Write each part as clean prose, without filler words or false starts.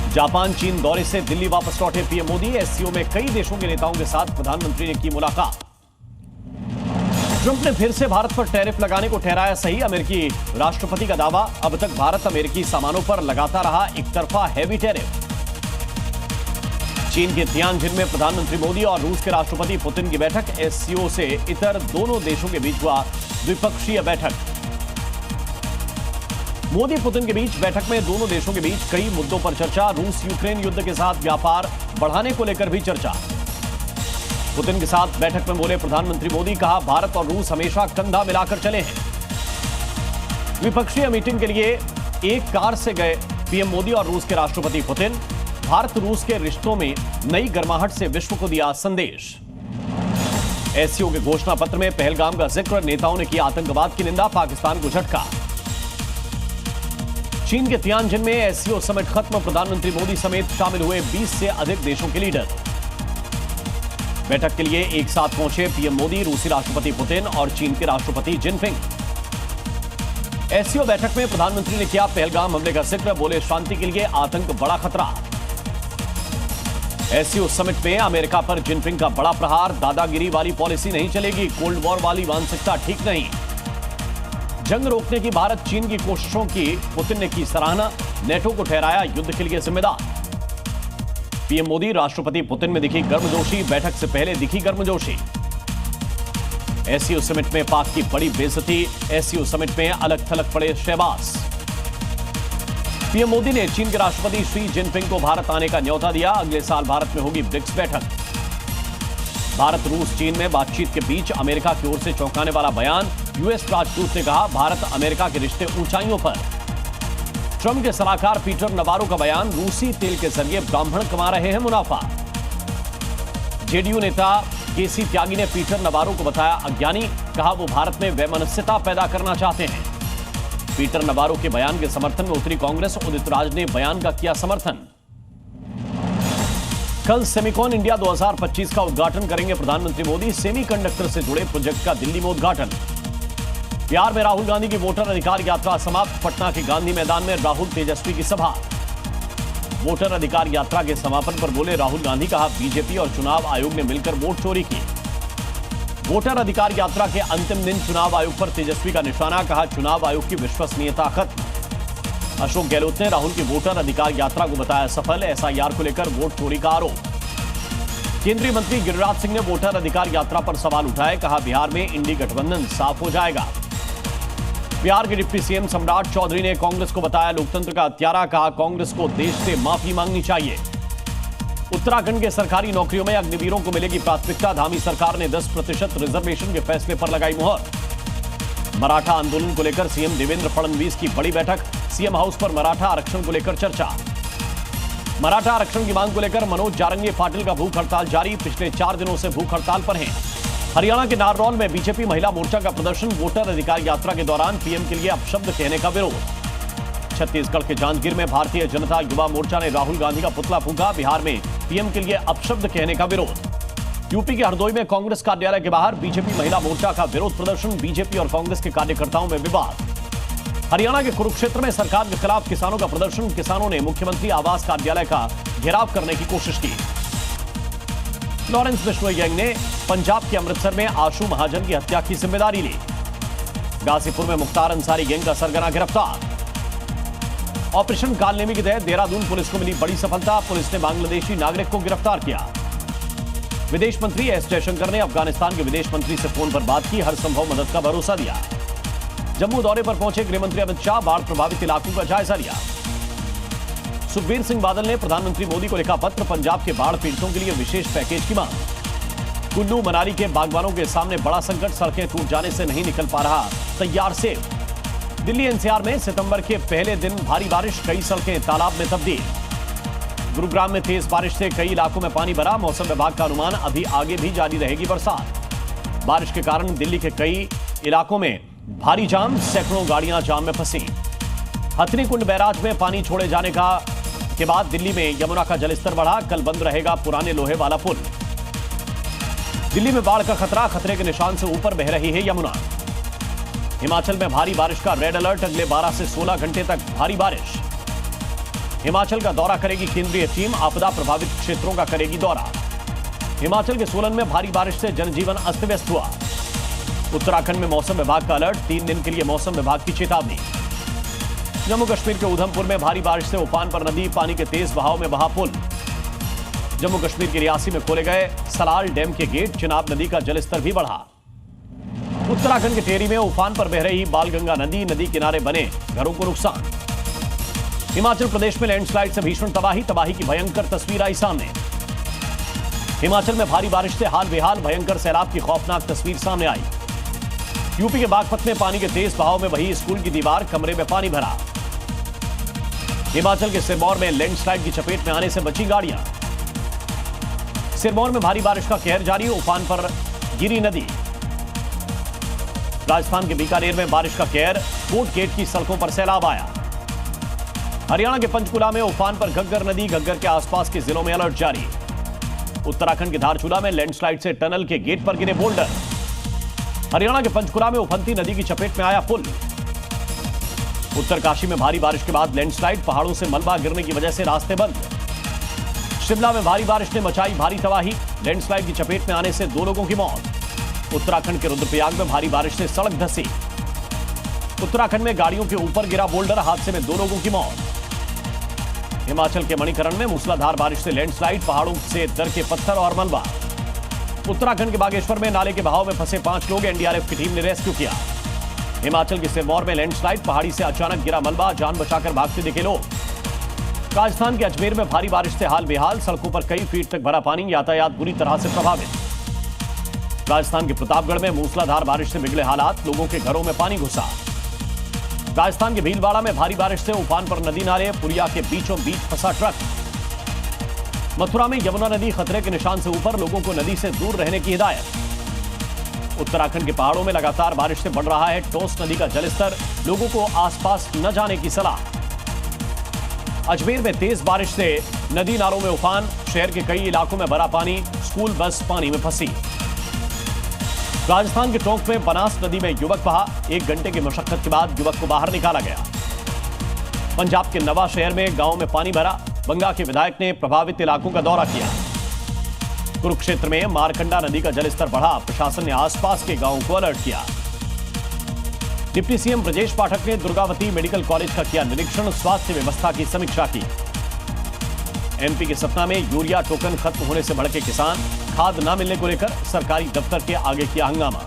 Japan चीन दौरे से दिल्ली वापस लौटे पीएम मोदी। एससीओ में कई देशों के नेताओं के साथ प्रधानमंत्री ने की मुलाकात। ट्रंप ने फिर से भारत पर टैरिफ लगाने को ठहराया सही। अमेरिकी राष्ट्रपति का दावा, अब तक भारत अमेरिकी सामानों पर लगाता रहा एक तरफा हैवी टैरिफ। चीन के तियानजिन में प्रधानमंत्री मोदी और रूस के राष्ट्रपति पुतिन की बैठक। एससीओ से इतर दोनों देशों के बीच हुआ द्विपक्षीय बैठक। मोदी पुतिन के बीच बैठक में दोनों देशों के बीच कई मुद्दों पर चर्चा। रूस यूक्रेन युद्ध के साथ व्यापार बढ़ाने को लेकर भी चर्चा। पुतिन के साथ बैठक में बोले प्रधानमंत्री मोदी, कहा भारत और रूस हमेशा कंधा मिलाकर चले हैं। द्विपक्षीय मीटिंग के लिए एक कार से गए पीएम मोदी और रूस के राष्ट्रपति पुतिन। भारत रूस के रिश्तों में नई गर्माहट से विश्व को दिया संदेश। एससीओ के घोषणा पत्र में पहलगाम का जिक्र। नेताओं ने किया आतंकवाद की निंदा, पाकिस्तान को झटका। चीन के तियानजिन में एससीओ समिट खत्म। प्रधानमंत्री मोदी समेत शामिल हुए 20 से अधिक देशों के लीडर। बैठक के लिए एक साथ पहुंचे पीएम मोदी, रूसी राष्ट्रपति पुतिन और चीन के राष्ट्रपति जिनपिंग। एससीओ बैठक में प्रधानमंत्री ने किया पहलगाम हमले का जिक्र। बोले शांति के लिए आतंक बड़ा खतरा। एससीओ समिट में अमेरिका पर जिनपिंग का बड़ा प्रहार। दादागिरी वाली पॉलिसी नहीं चलेगी, कोल्ड वॉर वाली मानसिकता ठीक नहीं। जंग रोकने की भारत चीन की कोशिशों की पुतिन ने की सराहना। नेटो को ठहराया युद्ध के लिए जिम्मेदार। पीएम मोदी राष्ट्रपति पुतिन में दिखी गर्मजोशी। बैठक से पहले दिखी गर्मजोशी। एससीओ समिट में पाक की बड़ी बेइज्जती। एससीओ समिट में अलग थलग पड़े शहबाज। पीएम मोदी ने चीन के राष्ट्रपति शी जिनपिंग को भारत आने का न्योता दिया। अगले साल भारत में होगी ब्रिक्स बैठक। भारत रूस चीन में बातचीत के बीच अमेरिका की ओर से चौंकाने वाला बयान। यूएस राजदूत ने कहा भारत अमेरिका के रिश्ते ऊंचाइयों पर। ट्रंप के सलाहकार पीटर नवारो का बयान। रूसी तेल के जरिए ब्राह्मण कमा रहे हैं मुनाफा। जेडीयू नेता केसी त्यागी ने पीटर नवारो को बताया अज्ञानी। कहा वो भारत में वैमनस्यता पैदा करना चाहते हैं। पीटर नवारो के बयान के समर्थन में उतरी कांग्रेस। उदित राज ने बयान का किया समर्थन। कल सेमिकॉन इंडिया 2025 का उद्घाटन करेंगे प्रधानमंत्री मोदी। सेमीकंडक्टर से जुड़े प्रोजेक्ट का दिल्ली में उद्घाटन। बिहार में राहुल गांधी की वोटर अधिकार यात्रा समाप्त। पटना के गांधी मैदान में राहुल तेजस्वी की सभा। वोटर अधिकार यात्रा के समापन पर बोले राहुल गांधी, कहा बीजेपी और चुनाव आयोग ने मिलकर वोट चोरी की। वोटर अधिकार यात्रा के अंतिम दिन चुनाव आयोग पर तेजस्वी का निशाना। कहा चुनाव आयोग की विश्वसनीयता खत्म। अशोक गहलोत ने राहुल की वोटर अधिकार यात्रा को बताया सफल। एसआईआर को लेकर वोट चोरी का आरोप। केंद्रीय मंत्री गिरिराज सिंह ने वोटर अधिकार यात्रा पर सवाल उठाए। कहा बिहार में इंडी गठबंधन साफ हो जाएगा। बिहार के डिप्टी सीएम सम्राट चौधरी ने कांग्रेस को बताया लोकतंत्र का हत्यारा। कहा कांग्रेस को देश से माफी मांगनी चाहिए। उत्तराखंड के सरकारी नौकरियों में अग्निवीरों को मिलेगी प्राथमिकता। धामी सरकार ने 10% रिजर्वेशन के फैसले पर लगाई मुहर। मराठा आंदोलन को लेकर सीएम देवेंद्र फडणवीस की बड़ी बैठक। सीएम हाउस पर मराठा आरक्षण को लेकर चर्चा। मराठा आरक्षण की मांग को लेकर मनोज जारंगी पाटिल का भूख हड़ताल जारी। पिछले 4 दिनों से भूख हड़ताल पर हैं। हरियाणा के नारनौल में बीजेपी महिला मोर्चा का प्रदर्शन। वोटर अधिकार यात्रा के दौरान पीएम के लिए अपशब्द कहने का विरोध। छत्तीसगढ़ के जांजगीर में भारतीय जनता युवा मोर्चा ने राहुल गांधी का पुतला फूंका। बिहार में पीएम के लिए अपशब्द कहने का विरोध। यूपी के हरदोई में कांग्रेस कार्यालय के बाहर बीजेपी महिला मोर्चा का विरोध प्रदर्शन। बीजेपी और कांग्रेस के कार्यकर्ताओं में विवाद। हरियाणा के कुरुक्षेत्र में सरकार के खिलाफ किसानों का प्रदर्शन। किसानों ने मुख्यमंत्री आवास कार्यालय का घेराव करने की कोशिश की। लॉरेंस बिश्नोई गैंग ने पंजाब के अमृतसर में आशु महाजन की हत्या की जिम्मेदारी ली। गाजीपुर में मुख्तार अंसारी गैंग का सरगना गिरफ्तार। ऑपरेशन कालनेमी के तहत देहरादून पुलिस को मिली बड़ी सफलता। पुलिस ने बांग्लादेशी नागरिक को गिरफ्तार किया। विदेश मंत्री एस जयशंकर ने अफगानिस्तान के विदेश मंत्री से फोन पर बात की। हर संभव मदद का भरोसा दिया। जम्मू दौरे पर पहुंचे गृहमंत्री अमित शाह। बाढ़ प्रभावित इलाकों का जायजा लिया। सुखबीर सिंह बादल ने प्रधानमंत्री मोदी को लिखा पत्र। पंजाब के बाढ़ पीड़ितों के लिए विशेष पैकेज की मांग। कुल्लू मनाली के बागवानों के सामने बड़ा संकट। सड़कें टूट जाने से नहीं निकल पा रहा तैयार सेब। दिल्ली एनसीआर में सितंबर के पहले दिन भारी बारिश। कई सड़कें तालाब में तब्दील। गुरुग्राम में तेज बारिश से कई इलाकों में पानी भरा। मौसम विभाग का अनुमान अभी आगे भी जारी रहेगी बरसात। बारिश के कारण दिल्ली के कई इलाकों में भारी जाम। सैकड़ों गाड़ियां जाम में फंसी। हथनीकुंड बैराज में पानी छोड़े जाने के बाद दिल्ली में यमुना का जलस्तर बढ़ा। कल बंद रहेगा पुराने लोहे वाला पुल। दिल्ली में बाढ़ का खतरा। खतरे के निशान से ऊपर बह रही है यमुना। हिमाचल में भारी बारिश का रेड अलर्ट। अगले 12 से 16 घंटे तक भारी बारिश। हिमाचल का दौरा करेगी केंद्रीय टीम, आपदा प्रभावित क्षेत्रों का करेगी दौरा। हिमाचल के सोलन में भारी बारिश से जनजीवन अस्त व्यस्त हुआ। उत्तराखंड में मौसम विभाग का अलर्ट, 3 दिन के लिए मौसम विभाग की चेतावनी। जम्मू कश्मीर के उधमपुर में भारी बारिश से उफान पर नदी, पानी के तेज बहाव में बहा पुल। जम्मू कश्मीर के रियासी में खोले गए सलाल डैम के गेट, चिनाब नदी का जलस्तर भी बढ़ा। उत्तराखंड के टेहरी में उफान पर बह रही बालगंगा नदी, नदी किनारे बने घरों को नुकसान। हिमाचल प्रदेश में लैंडस्लाइड से भीषण तबाही की भयंकर तस्वीर आई सामने। हिमाचल में भारी बारिश से हाल बेहाल, भयंकर सैलाब की खौफनाक तस्वीर सामने आई। यूपी के बागपत में पानी के तेज बहाव में बही स्कूल की दीवार, कमरे में पानी भरा। हिमाचल के सिरमौर में लैंडस्लाइड की चपेट में आने से बची गाड़ियां। सिरमौर में भारी बारिश का कहर जारी, उफान पर गिरी नदी। राजस्थान के बीकानेर में बारिश का कहर, कोट गेट की सड़कों पर सैलाब आया। हरियाणा के पंचकुला में उफान पर घग्गर नदी, घग्गर के आसपास के जिलों में अलर्ट जारी। उत्तराखंड के धारचूला में लैंडस्लाइड से टनल के गेट पर गिरे बोल्डर। हरियाणा के पंचकुला में उफनती नदी की चपेट में आया पुल। उत्तरकाशी में भारी बारिश के बाद लैंडस्लाइड, पहाड़ों से मलबा गिरने की वजह से रास्ते बंद। शिमला में भारी बारिश ने मचाई भारी तबाही, लैंडस्लाइड की चपेट में आने से 2 लोगों की मौत। उत्तराखंड के रुद्रप्रयाग में भारी बारिश से सड़क धंसी। उत्तराखंड में गाड़ियों के ऊपर गिरा बोल्डर, हादसे में 2 लोगों की मौत। हिमाचल के मणिकरण में मूसलाधार बारिश से लैंडस्लाइड, पहाड़ों से दर के पत्थर और मलबा। उत्तराखंड के बागेश्वर में नाले के बहाव में फंसे 5 लोग, एनडीआरएफ की टीम ने रेस्क्यू किया। हिमाचल के सिरमौर में लैंडस्लाइड, पहाड़ी से अचानक गिरा मलबा, जान बचाकर भागते दिखे लोग। राजस्थान के अजमेर में भारी बारिश से हाल बेहाल, सड़कों पर कई फीट तक भरा पानी, यातायात बुरी तरह से प्रभावित। राजस्थान के प्रतापगढ़ में मूसलाधार बारिश से बिगड़े हालात, लोगों के घरों में पानी घुसा। राजस्थान के भीलवाड़ा में भारी बारिश से उफान पर नदी नाले, पुलिया के बीचों बीच फंसा ट्रक। मथुरा में यमुना नदी खतरे के निशान से ऊपर, लोगों को नदी से दूर रहने की हिदायत। उत्तराखंड के पहाड़ों में लगातार बारिश से बढ़ रहा है टोस नदी का जलस्तर, लोगों को आसपास न जाने की सलाह। अजमेर में तेज बारिश से नदी नालों में उफान, शहर के कई इलाकों में भरा पानी, स्कूल बस पानी में फंसी। राजस्थान के टोंक में बनास नदी में युवक बहा, 1 घंटे की मशक्कत के बाद युवक को बाहर निकाला गया। पंजाब के नवा शहर में गांव में पानी भरा, बंगा के विधायक ने प्रभावित इलाकों का दौरा किया। कुरुक्षेत्र में मारकंडा नदी का जलस्तर बढ़ा, प्रशासन ने आसपास के गांवों को अलर्ट किया। डिप्टी सीएम ब्रजेश पाठक ने दुर्गावती मेडिकल कॉलेज का किया निरीक्षण, स्वास्थ्य व्यवस्था की समीक्षा की। एमपी के सतना में यूरिया टोकन खत्म होने से भड़के किसान, खाद न मिलने को लेकर सरकारी दफ्तर के आगे किया हंगामा।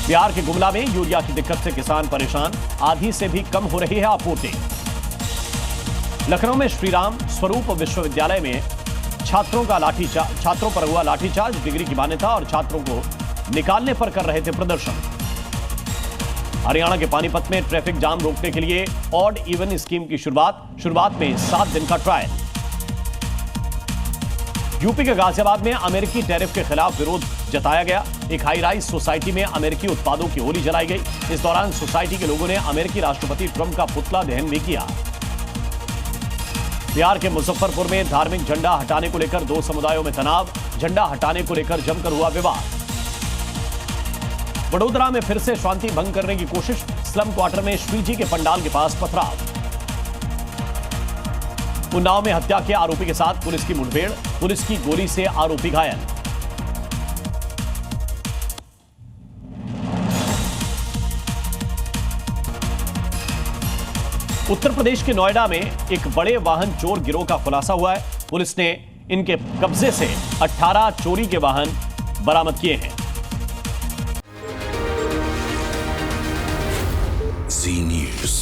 बिहार के गुमला में यूरिया की दिक्कत से किसान परेशान, आधी से भी कम हो रही है आपूर्ति। लखनऊ में श्रीराम स्वरूप विश्वविद्यालय में छात्रों पर हुआ लाठीचार्ज, डिग्री की मान्यता और छात्रों को निकालने पर कर रहे थे प्रदर्शन। हरियाणा के पानीपत में ट्रैफिक जाम रोकने के लिए ऑड इवन स्कीम की शुरुआत में 7 दिन का ट्रायल। यूपी के गाजियाबाद में अमेरिकी टैरिफ के खिलाफ विरोध जताया गया। एक हाई राइज सोसाइटी में अमेरिकी उत्पादों की होली जलाई गई। इस दौरान सोसाइटी के लोगों ने अमेरिकी राष्ट्रपति ट्रंप का पुतला दहन भी किया। बिहार के मुजफ्फरपुर में धार्मिक झंडा हटाने को लेकर 2 समुदायों में तनाव, झंडा हटाने को लेकर जमकर हुआ विवाद। वडोदरा में फिर से शांति भंग करने की कोशिश, स्लम क्वार्टर में श्रीजी के पंडाल के पास पथराव। उन्नाव में हत्या के आरोपी के साथ पुलिस की मुठभेड़, पुलिस की गोली से आरोपी घायल। उत्तर प्रदेश के नोएडा में एक बड़े वाहन चोर गिरोह का खुलासा हुआ है। पुलिस ने इनके कब्जे से 18 चोरी के वाहन बरामद किए हैं। Z News.